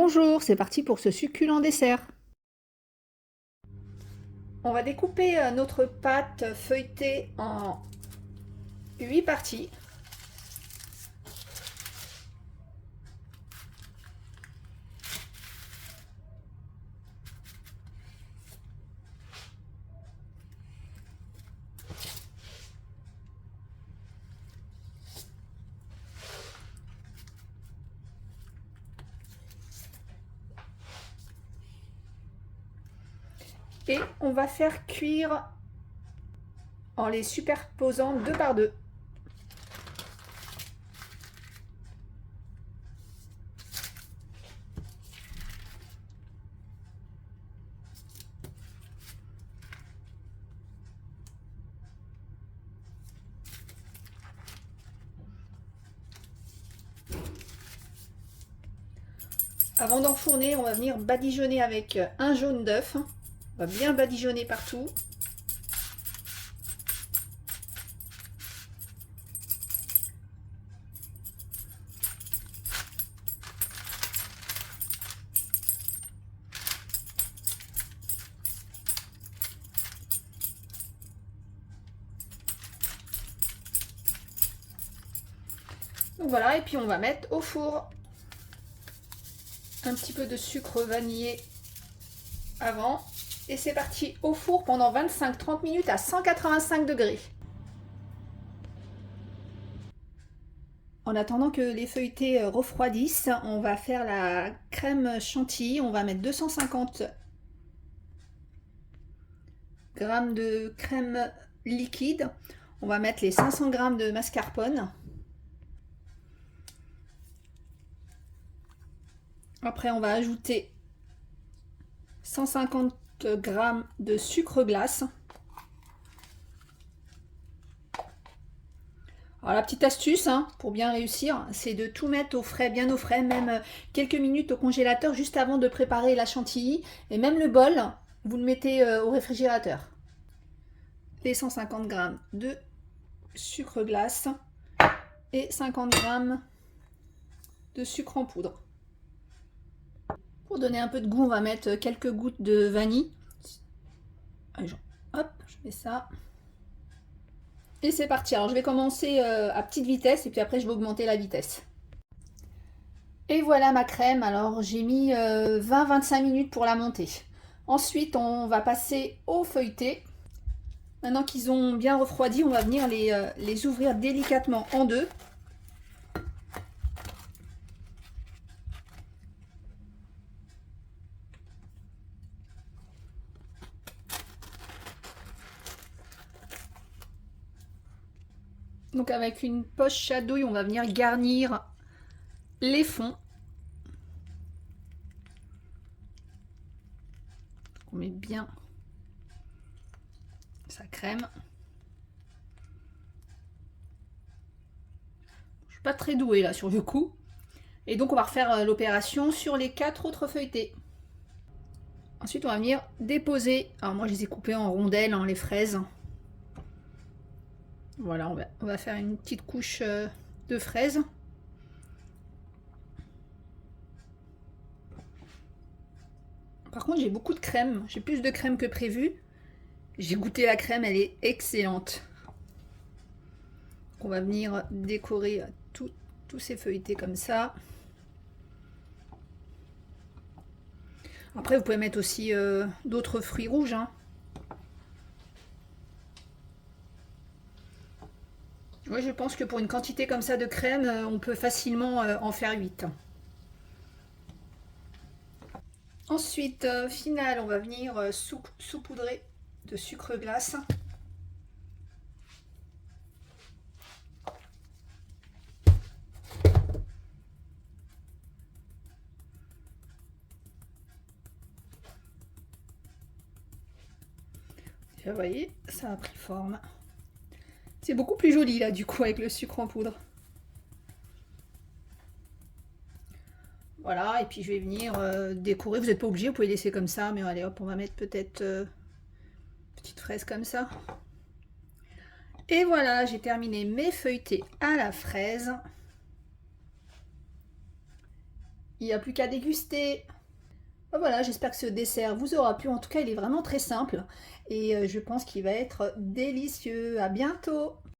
Bonjour, c'est parti pour ce succulent dessert. On va découper notre pâte feuilletée en 8 parties. Et on va faire cuire en les superposant deux par deux. Avant d'enfourner, on va venir badigeonner avec un jaune d'œuf. On va bien badigeonner partout. Donc voilà, et puis on va mettre au four. Un petit peu de sucre vanillé avant. Et c'est parti au four pendant 25-30 minutes à 185 degrés. En attendant que les feuilletés refroidissent, on va faire la crème chantilly. On va mettre 250 g de crème liquide. On va mettre les 500 g de mascarpone. Après, on va ajouter 150 g de sucre glace. Alors la petite astuce pour bien réussir, c'est de tout mettre au frais, bien au frais, même quelques minutes au congélateur juste avant de préparer la chantilly. Et même le bol, vous le mettez au réfrigérateur. Les 150 g de sucre glace et 50 g de sucre en poudre. Pour donner un peu de goût, on va mettre quelques gouttes de vanille. Allez, hop, je mets ça. Et c'est parti. Alors je vais commencer à petite vitesse et puis après je vais augmenter la vitesse. Et voilà ma crème. Alors j'ai mis 20-25 minutes pour la monter. Ensuite on va passer au feuilleté. Maintenant qu'ils ont bien refroidi, on va venir les ouvrir délicatement en deux. Donc avec une poche chatouille, on va venir garnir les fonds. On met bien sa crème. Je suis pas très douée là sur le coup. Et donc on va refaire l'opération sur les 4 autres feuilletés. Ensuite on va venir déposer. Alors moi je les ai coupés en rondelles, les fraises. Voilà, on va faire une petite couche de fraises. Par contre j'ai beaucoup de crème, j'ai plus de crème que prévu. J'ai goûté la crème, elle est excellente. On va venir décorer tous ces feuilletés comme ça. Après vous pouvez mettre aussi d'autres fruits rouges. Oui, je pense que pour une quantité comme ça de crème, on peut facilement en faire 8. Ensuite, final, on va venir saupoudrer de sucre glace. Vous voyez, ça a pris forme. C'est beaucoup plus joli là du coup avec le sucre en poudre. Voilà, et puis je vais venir décorer. Vous n'êtes pas obligé, vous pouvez laisser comme ça, mais allez hop, on va mettre peut-être petite fraise comme ça. Et voilà, j'ai terminé mes feuilletés à la fraise. Il n'y a plus qu'à déguster. Ben voilà, j'espère que ce dessert vous aura plu. En tout cas, il est vraiment très simple et je pense qu'il va être délicieux. À bientôt!